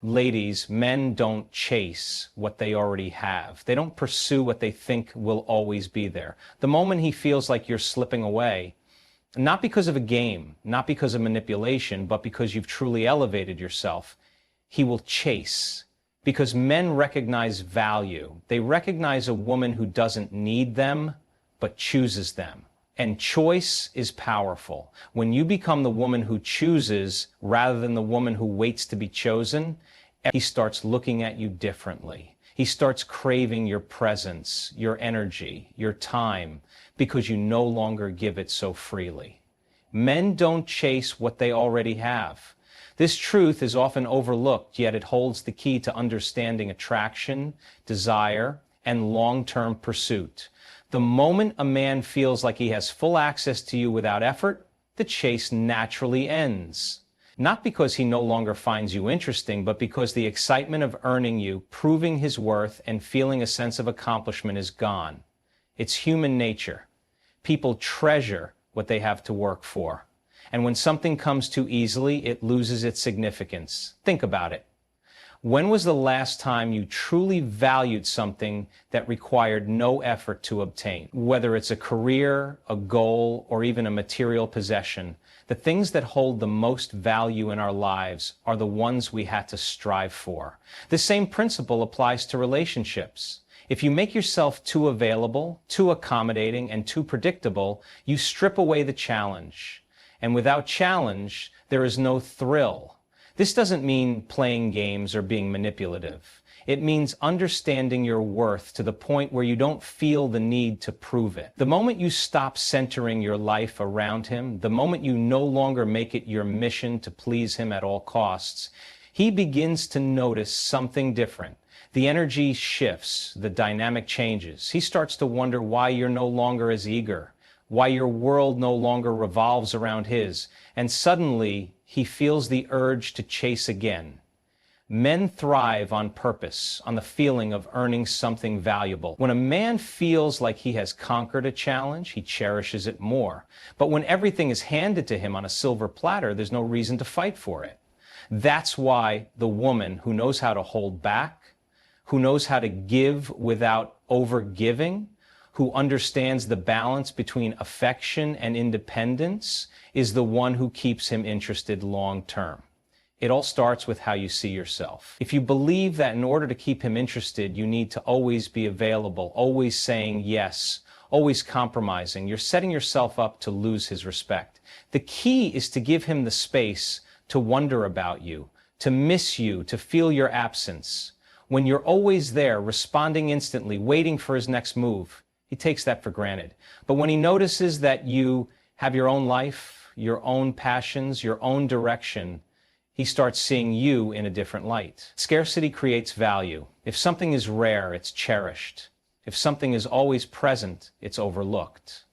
Ladies, men don't chase what they already have. They don't pursue what they think will always be there. The moment he feels like you're slipping away, not because of a game, not because of manipulation, but because you've truly elevated yourself, he will chase. Because men recognize value. They recognize a woman who doesn't need them, but chooses them. And choice is powerful. When you become the woman who chooses rather than the woman who waits to be chosen, he starts looking at you differently. He starts craving your presence, your energy, your time, because you no longer give it so freely. Men don't chase what they already have. This truth is often overlooked, yet it holds the key to understanding attraction, desire, and long-term pursuit. The moment a man feels like he has full access to you without effort, the chase naturally ends. Not because he no longer finds you interesting, but because the excitement of earning you, proving his worth, and feeling a sense of accomplishment is gone. It's human nature. People treasure what they have to work for. And when something comes too easily, it loses its significance. Think about it. When was the last time you truly valued something that required no effort to obtain? Whether it's a career, a goal, or even a material possession, the things that hold the most value in our lives are the ones we had to strive for. The same principle applies to relationships. If you make yourself too available, too accommodating, and too predictable, you strip away the challenge. And without challenge, there is no thrill. This doesn't mean playing games or being manipulative. It means understanding your worth to the point where you don't feel the need to prove it. The moment you stop centering your life around him, the moment you no longer make it your mission to please him at all costs, he begins to notice something different. The energy shifts, the dynamic changes. He starts to wonder why you're no longer as eager, why your world no longer revolves around his, and suddenly he feels the urge to chase again. Men thrive on purpose, on the feeling of earning something valuable. When a man feels like he has conquered a challenge, he cherishes it more. But when everything is handed to him on a silver platter, there's no reason to fight for it. That's why the woman who knows how to hold back, who knows how to give without overgiving, who understands the balance between affection and independence, is the one who keeps him interested long term. It all starts with how you see yourself. If you believe that in order to keep him interested, you need to always be available, always saying yes, always compromising, you're setting yourself up to lose his respect. The key is to give him the space to wonder about you, to miss you, to feel your absence. When you're always there, responding instantly, waiting for his next move, he takes that for granted. But when he notices that you have your own life, your own passions, your own direction, he starts seeing you in a different light. Scarcity creates value. If something is rare, it's cherished. If something is always present, it's overlooked.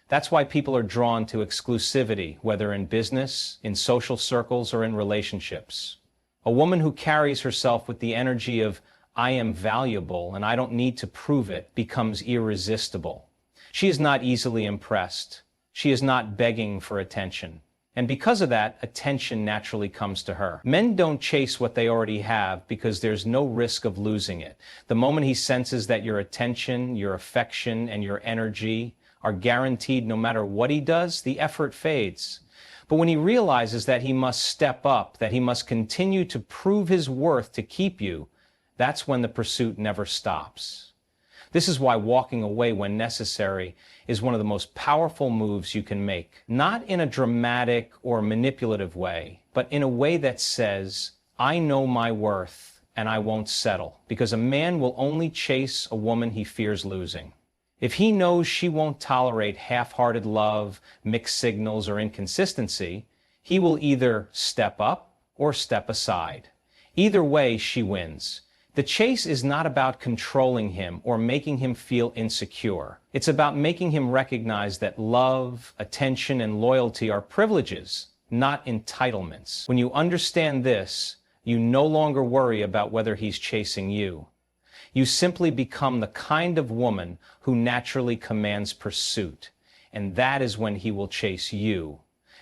That's why people are drawn to exclusivity, whether in business, in social circles, or in relationships. A woman who carries herself with the energy of, I am valuable and I don't need to prove it, becomes irresistible. She is not easily impressed. She is not begging for attention. And because of that, attention naturally comes to her. Men don't chase what they already have because there's no risk of losing it. The moment he senses that your attention, your affection, and your energy are guaranteed no matter what he does, the effort fades. But when he realizes that he must step up, that he must continue to prove his worth to keep you, that's when the pursuit never stops. This is why walking away when necessary is one of the most powerful moves you can make. Not in a dramatic or manipulative way, but in a way that says, I know my worth and I won't settle. Because a man will only chase a woman he fears losing. If he knows she won't tolerate half-hearted love, mixed signals, or inconsistency, he will either step up or step aside. Either way, she wins. The chase is not about controlling him or making him feel insecure. It's about making him recognize that love, attention, and loyalty are privileges, not entitlements. When you understand this, you no longer worry about whether he's chasing you. You simply become the kind of woman who naturally commands pursuit. And that is when he will chase you.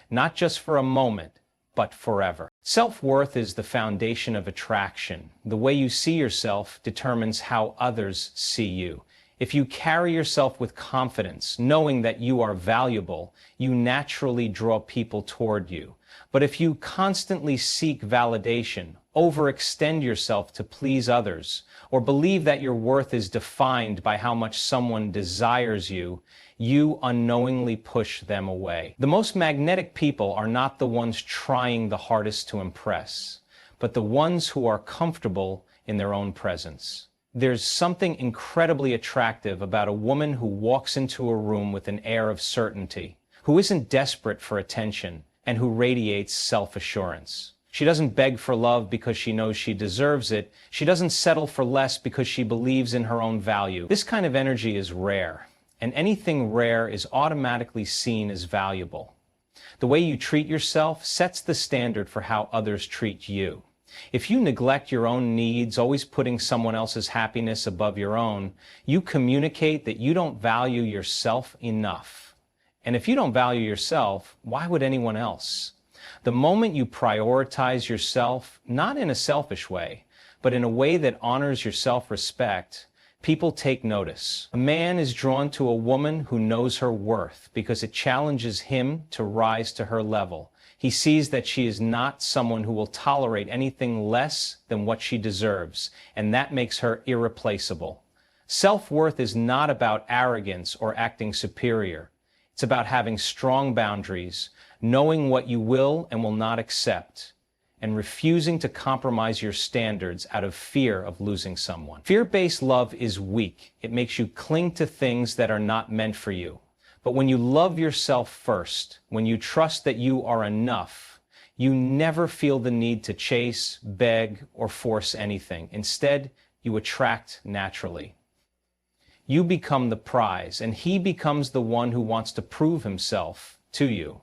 Not just for a moment, but forever. Self-worth is the foundation of attraction. The way you see yourself determines how others see you. If you carry yourself with confidence, knowing that you are valuable, you naturally draw people toward you. But if you constantly seek validation, overextend yourself to please others, or believe that your worth is defined by how much someone desires you, you unknowingly push them away. The most magnetic people are not the ones trying the hardest to impress, but the ones who are comfortable in their own presence. There's something incredibly attractive about a woman who walks into a room with an air of certainty, who isn't desperate for attention, and who radiates self-assurance. She doesn't beg for love because she knows she deserves it. She doesn't settle for less because she believes in her own value. This kind of energy is rare, and anything rare is automatically seen as valuable. The way you treat yourself sets the standard for how others treat you. If you neglect your own needs, always putting someone else's happiness above your own, you communicate that you don't value yourself enough. And if you don't value yourself, why would anyone else? The moment you prioritize yourself, not in a selfish way, but in a way that honors your self-respect, people take notice. A man is drawn to a woman who knows her worth because it challenges him to rise to her level. He sees that she is not someone who will tolerate anything less than what she deserves, and that makes her irreplaceable. Self-worth is not about arrogance or acting superior. It's about having strong boundaries, knowing what you will and will not accept, and refusing to compromise your standards out of fear of losing someone. Fear-based love is weak. It makes you cling to things that are not meant for you. But when you love yourself first, when you trust that you are enough, you never feel the need to chase, beg, or force anything. Instead, you attract naturally. You become the prize, and he becomes the one who wants to prove himself to you.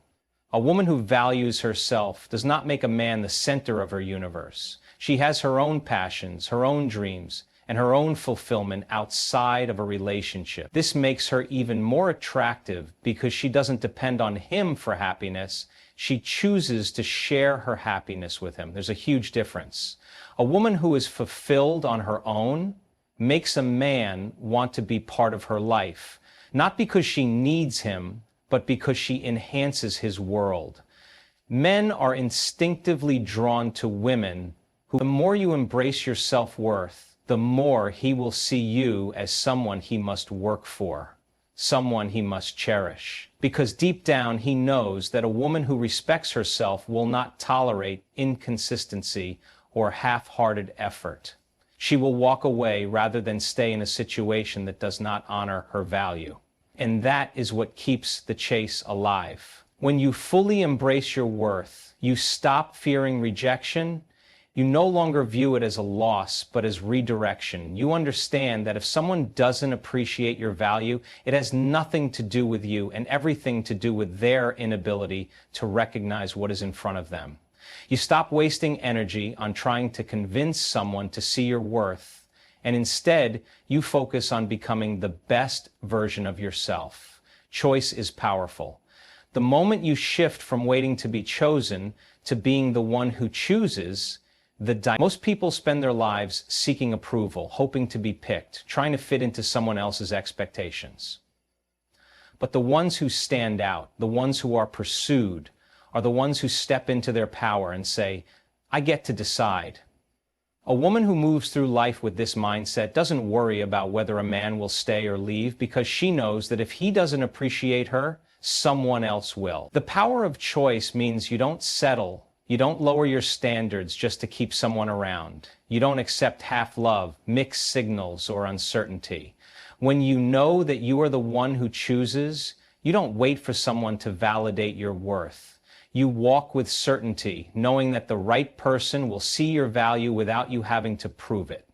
A woman who values herself does not make a man the center of her universe. She has her own passions, her own dreams, and her own fulfillment outside of a relationship. This makes her even more attractive because she doesn't depend on him for happiness. She chooses to share her happiness with him. There's a huge difference. A woman who is fulfilled on her own makes a man want to be part of her life, not because she needs him, but because she enhances his world. Men are instinctively drawn to women who, the more you embrace your self-worth, the more he will see you as someone he must work for, someone he must cherish. Because deep down he knows that a woman who respects herself will not tolerate inconsistency or half-hearted effort. She will walk away rather than stay in a situation that does not honor her value. And that is what keeps the chase alive. When you fully embrace your worth, you stop fearing rejection. You no longer view it as a loss, but as redirection. You understand that if someone doesn't appreciate your value, it has nothing to do with you and everything to do with their inability to recognize what is in front of them. You stop wasting energy on trying to convince someone to see your worth, and instead, you focus on becoming the best version of yourself. Choice is powerful. The moment you shift from waiting to be chosen to being the one who chooses, most people spend their lives seeking approval, hoping to be picked, trying to fit into someone else's expectations. But the ones who stand out, the ones who are pursued, are the ones who step into their power and say, I get to decide. A woman who moves through life with this mindset doesn't worry about whether a man will stay or leave because she knows that if he doesn't appreciate her, someone else will. The power of choice means you don't settle. You don't lower your standards just to keep someone around. You don't accept half love, mixed signals, or uncertainty. When you know that you are the one who chooses, you don't wait for someone to validate your worth. You walk with certainty, knowing that the right person will see your value without you having to prove it.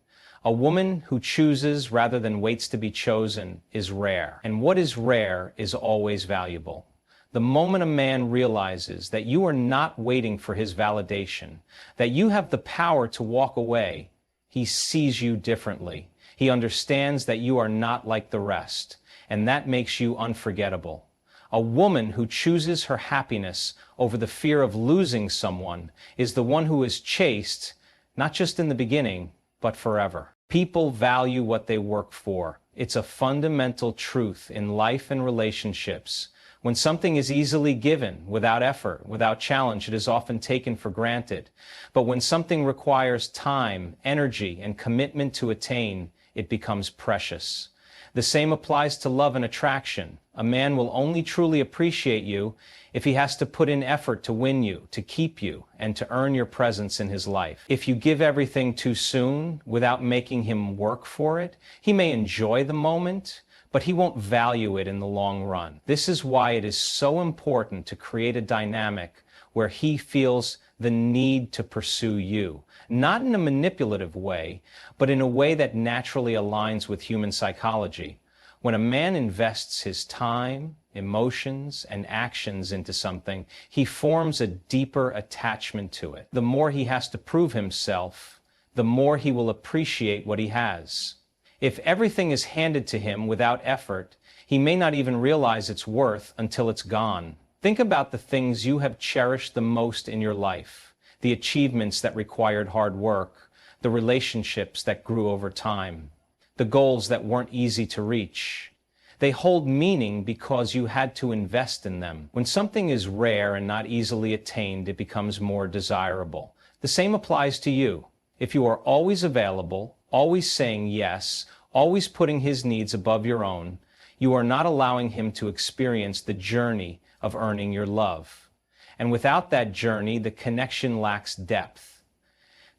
A woman who chooses rather than waits to be chosen is rare, and what is rare is always valuable. The moment a man realizes that you are not waiting for his validation, that you have the power to walk away, he sees you differently. He understands that you are not like the rest, and that makes you unforgettable. A woman who chooses her happiness over the fear of losing someone is the one who is chaste, not just in the beginning, but forever. People value what they work for. It's a fundamental truth in life and relationships. When something is easily given, without effort, without challenge, it is often taken for granted. But when something requires time, energy, and commitment to attain, it becomes precious. The same applies to love and attraction. A man will only truly appreciate you if he has to put in effort to win you, to keep you, and to earn your presence in his life. If you give everything too soon, without making him work for it, he may enjoy the moment, but he won't value it in the long run. This is why it is so important to create a dynamic where he feels the need to pursue you, not in a manipulative way, but in a way that naturally aligns with human psychology. When a man invests his time, emotions, and actions into something, he forms a deeper attachment to it. The more he has to prove himself, the more he will appreciate what he has. If everything is handed to him without effort, he may not even realize its worth until it's gone. Think about the things you have cherished the most in your life, the achievements that required hard work, the relationships that grew over time, the goals that weren't easy to reach. They hold meaning because you had to invest in them. When something is rare and not easily attained, it becomes more desirable. The same applies to you. If you are always available, always saying yes, always putting his needs above your own, you are not allowing him to experience the journey of earning your love. And without that journey, the connection lacks depth.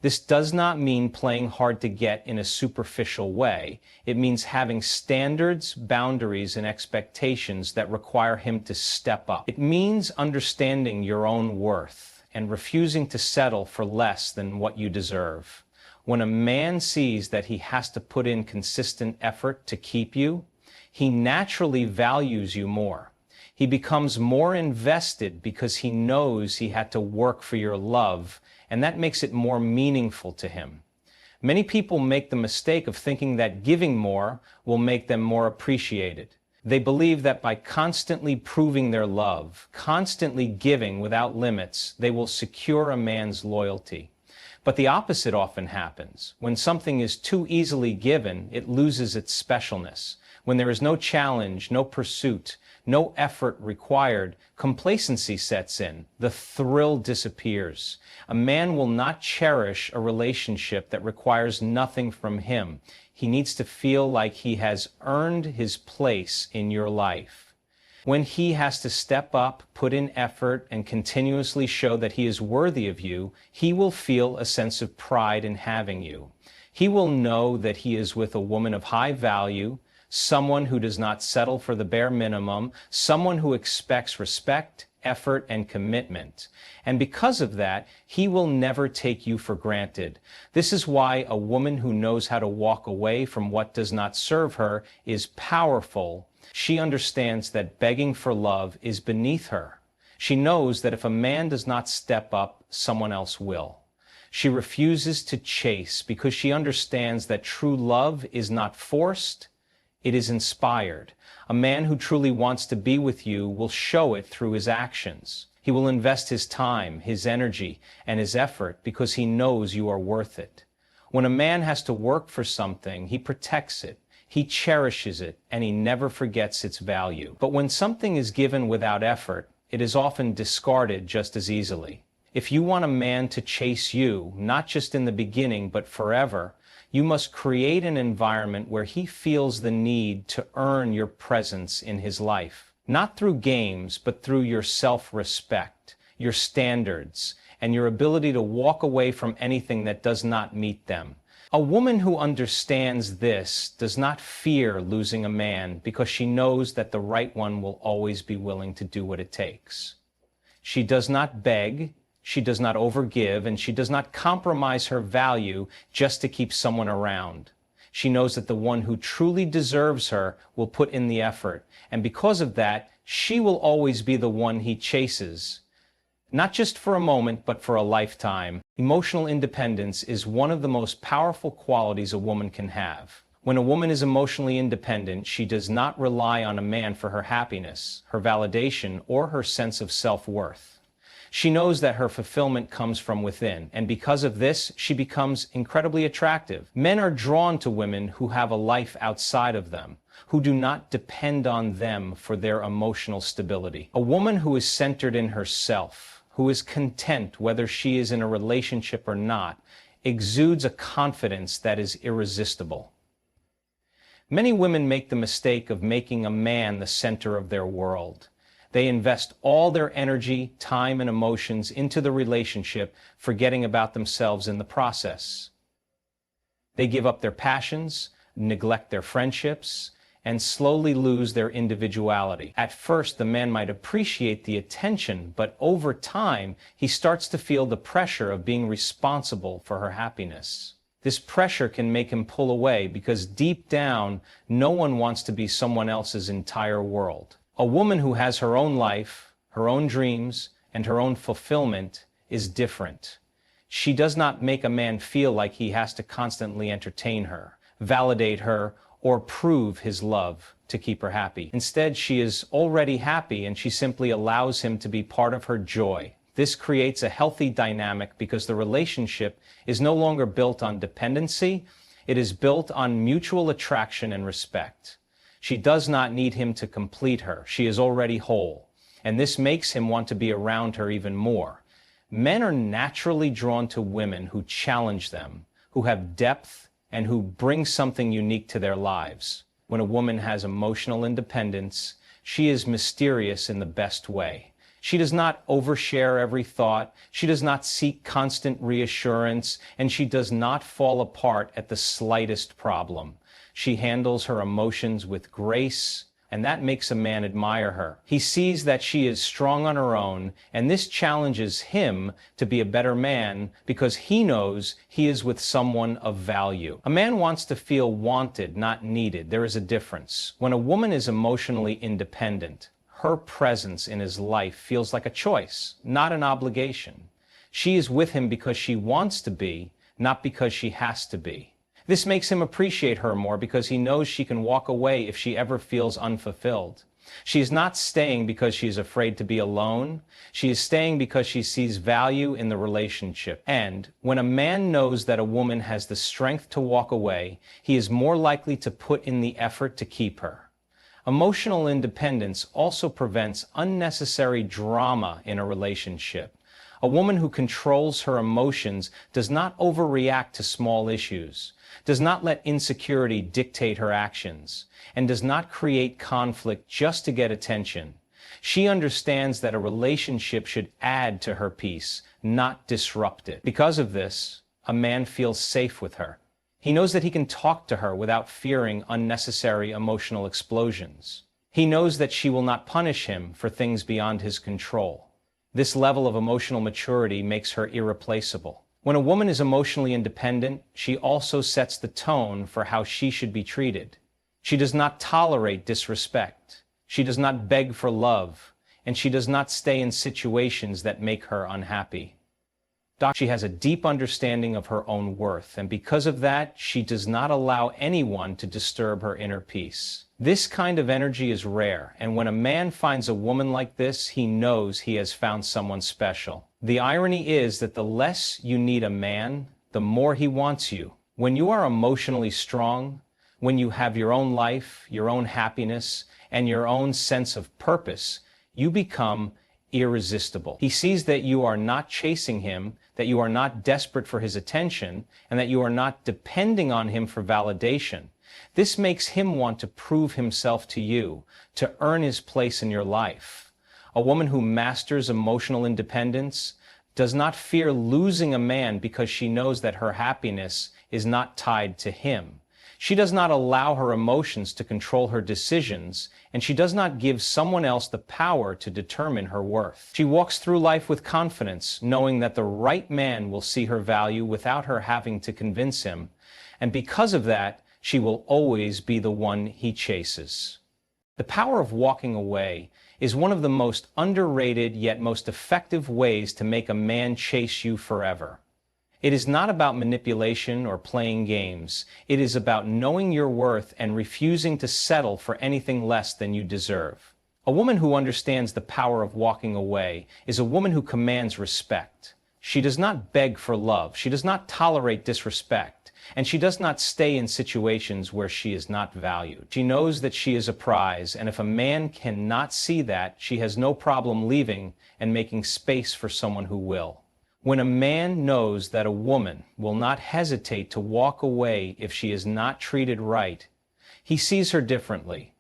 This does not mean playing hard to get in a superficial way. It means having standards, boundaries, and expectations that require him to step up. It means understanding your own worth and refusing to settle for less than what you deserve. When a man sees that he has to put in consistent effort to keep you, he naturally values you more. He becomes more invested because he knows he had to work for your love, and that makes it more meaningful to him. Many people make the mistake of thinking that giving more will make them more appreciated. They believe that by constantly proving their love, constantly giving without limits, they will secure a man's loyalty. But the opposite often happens. When something is too easily given, it loses its specialness. When there is no challenge, no pursuit, no effort required, complacency sets in. The thrill disappears. A man will not cherish a relationship that requires nothing from him. He needs to feel like he has earned his place in your life. When he has to step up, put in effort, and continuously show that he is worthy of you, he will feel a sense of pride in having you. He will know that he is with a woman of high value, someone who does not settle for the bare minimum, someone who expects respect, effort, and commitment. And because of that, he will never take you for granted. This is why a woman who knows how to walk away from what does not serve her is powerful. She understands that begging for love is beneath her. She knows that if a man does not step up, someone else will. She refuses to chase because she understands that true love is not forced, it is inspired. A man who truly wants to be with you will show it through his actions. He will invest his time, his energy, and his effort because he knows you are worth it. When a man has to work for something, he protects it. He cherishes it, and he never forgets its value. But when something is given without effort, it is often discarded just as easily. If you want a man to chase you, not just in the beginning, but forever, you must create an environment where he feels the need to earn your presence in his life. Not through games, but through your self-respect, your standards, and your ability to walk away from anything that does not meet them. A woman who understands this does not fear losing a man because she knows that the right one will always be willing to do what it takes. She does not beg, she does not overgive, and she does not compromise her value just to keep someone around. She knows that the one who truly deserves her will put in the effort, and because of that, she will always be the one he chases. Not just for a moment, but for a lifetime. Emotional independence is one of the most powerful qualities a woman can have. When a woman is emotionally independent, she does not rely on a man for her happiness, her validation, or her sense of self-worth. She knows that her fulfillment comes from within, and because of this, she becomes incredibly attractive. Men are drawn to women who have a life outside of them, who do not depend on them for their emotional stability. A woman who is centered in herself, who is content whether she is in a relationship or not, exudes a confidence that is irresistible. Many women make the mistake of making a man the center of their world. They invest all their energy, time, and emotions into the relationship, forgetting about themselves in the process. They give up their passions, neglect their friendships, and slowly lose their individuality. At first, the man might appreciate the attention, but over time, he starts to feel the pressure of being responsible for her happiness. This pressure can make him pull away because deep down, no one wants to be someone else's entire world. A woman who has her own life, her own dreams, and her own fulfillment is different. She does not make a man feel like he has to constantly entertain her, validate her, or prove his love to keep her happy. Instead, she is already happy and she simply allows him to be part of her joy. This creates a healthy dynamic because the relationship is no longer built on dependency, it is built on mutual attraction and respect. She does not need him to complete her. She is already whole, and this makes him want to be around her even more. Men are naturally drawn to women who challenge them, who have depth, and who bring something unique to their lives. When a woman has emotional independence, she is mysterious in the best way. She does not overshare every thought, she does not seek constant reassurance, and she does not fall apart at the slightest problem. She handles her emotions with grace, and that makes a man admire her. He sees that she is strong on her own, and this challenges him to be a better man because he knows he is with someone of value. A man wants to feel wanted, not needed. There is a difference. When a woman is emotionally independent, her presence in his life feels like a choice, not an obligation. She is with him because she wants to be, not because she has to be. This makes him appreciate her more because he knows she can walk away if she ever feels unfulfilled. She is not staying because she is afraid to be alone. She is staying because she sees value in the relationship. And when a man knows that a woman has the strength to walk away, he is more likely to put in the effort to keep her. Emotional independence also prevents unnecessary drama in a relationship. A woman who controls her emotions does not overreact to small issues, does not let insecurity dictate her actions, and does not create conflict just to get attention. She understands that a relationship should add to her peace, not disrupt it. Because of this, a man feels safe with her. He knows that he can talk to her without fearing unnecessary emotional explosions. He knows that she will not punish him for things beyond his control. This level of emotional maturity makes her irreplaceable. When a woman is emotionally independent, she also sets the tone for how she should be treated. She does not tolerate disrespect. She does not beg for love, and she does not stay in situations that make her unhappy. She has a deep understanding of her own worth, and because of that, she does not allow anyone to disturb her inner peace. This kind of energy is rare, and when a man finds a woman like this, he knows he has found someone special. The irony is that the less you need a man, the more he wants you. When you are emotionally strong, when you have your own life, your own happiness, and your own sense of purpose, you become irresistible. He sees that you are not chasing him, that you are not desperate for his attention, and that you are not depending on him for validation. This makes him want to prove himself to you, to earn his place in your life. A woman who masters emotional independence does not fear losing a man because she knows that her happiness is not tied to him. She does not allow her emotions to control her decisions, and she does not give someone else the power to determine her worth. She walks through life with confidence, knowing that the right man will see her value without her having to convince him, and because of that, she will always be the one he chases. The power of walking away is one of the most underrated yet most effective ways to make a man chase you forever. It is not about manipulation or playing games. It is about knowing your worth and refusing to settle for anything less than you deserve. A woman who understands the power of walking away is a woman who commands respect. She does not beg for love. She does not tolerate disrespect. And she does not stay in situations where she is not valued. She knows that she is a prize, and if a man cannot see that, she has no problem leaving and making space for someone who will. When a man knows that a woman will not hesitate to walk away if she is not treated right, he sees her differently.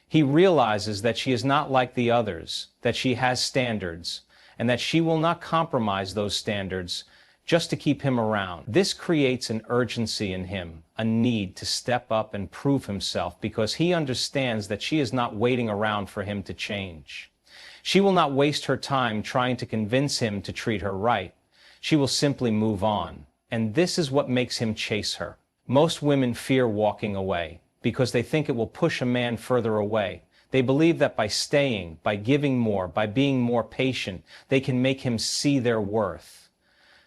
He realizes that she is not like the others, that she has standards, and that she will not compromise those standards just to keep him around. This creates an urgency in him, a need to step up and prove himself, because he understands that she is not waiting around for him to change. She will not waste her time trying to convince him to treat her right. She will simply move on. And this is what makes him chase her. Most women fear walking away because they think it will push a man further away. They believe that by staying, by giving more, by being more patient, they can make him see their worth.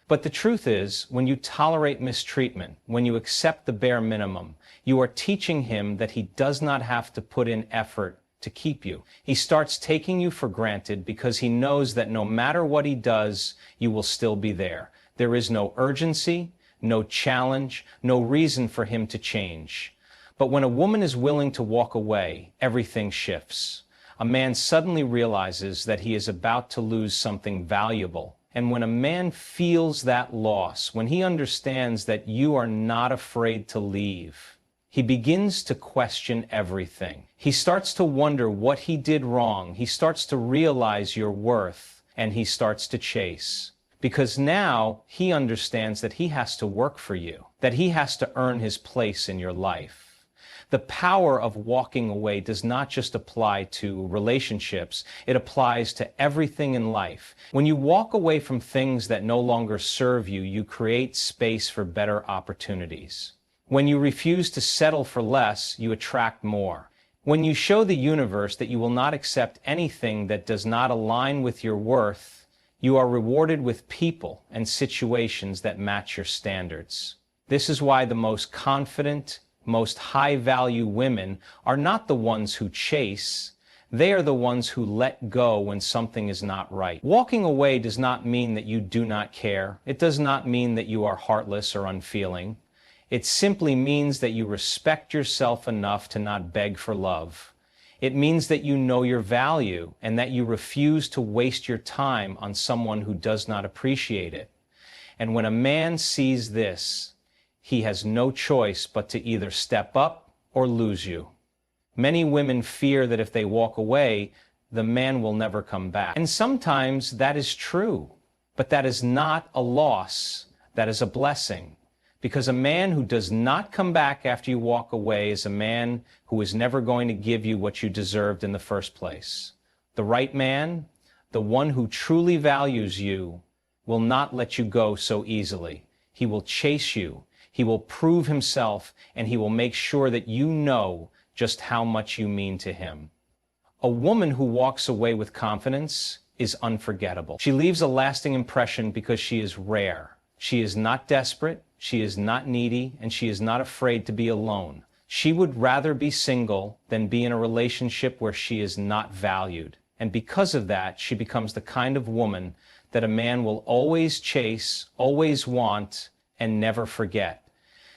But the truth is, when you tolerate mistreatment, when you accept the bare minimum, you are teaching him that he does not have to put in effort to keep you. He starts taking you for granted because he knows that no matter what he does, you will still be there. There is no urgency, no challenge, no reason for him to change. But when a woman is willing to walk away, everything shifts. A man suddenly realizes that he is about to lose something valuable. And when a man feels that loss, when he understands that you are not afraid to leave, he begins to question everything. He starts to wonder what he did wrong. He starts to realize your worth, and he starts to chase. Because now he understands that he has to work for you, that he has to earn his place in your life. The power of walking away does not just apply to relationships, it applies to everything in life. When you walk away from things that no longer serve you, you create space for better opportunities. When you refuse to settle for less, you attract more. When you show the universe that you will not accept anything that does not align with your worth, you are rewarded with people and situations that match your standards. This is why the most confident, most high-value women are not the ones who chase. They are the ones who let go when something is not right. Walking away does not mean that you do not care. It does not mean that you are heartless or unfeeling. It simply means that you respect yourself enough to not beg for love. It means that you know your value and that you refuse to waste your time on someone who does not appreciate it. And when a man sees this, he has no choice but to either step up or lose you. Many women fear that if they walk away, the man will never come back. And sometimes that is true, but that is not a loss. That is a blessing. Because a man who does not come back after you walk away is a man who is never going to give you what you deserved in the first place. The right man, the one who truly values you, will not let you go so easily. He will chase you. He will prove himself, and he will make sure that you know just how much you mean to him. A woman who walks away with confidence is unforgettable. She leaves a lasting impression because she is rare. She is not desperate, she is not needy, and she is not afraid to be alone. She would rather be single than be in a relationship where she is not valued. And because of that, she becomes the kind of woman that a man will always chase, always want, and never forget.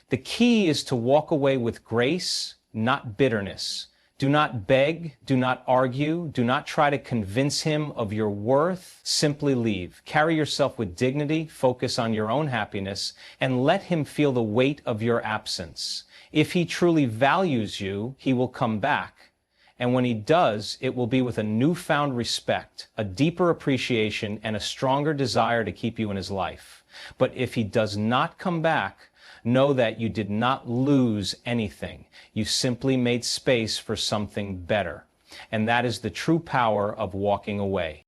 The key is to walk away with grace, not bitterness. Do not beg, do not argue, do not try to convince him of your worth. Simply leave. Carry yourself with dignity, focus on your own happiness, and let him feel the weight of your absence. If he truly values you, he will come back. And when he does, it will be with a newfound respect, a deeper appreciation, and a stronger desire to keep you in his life. But if he does not come back, know that you did not lose anything. You simply made space for something better. And that is the true power of walking away.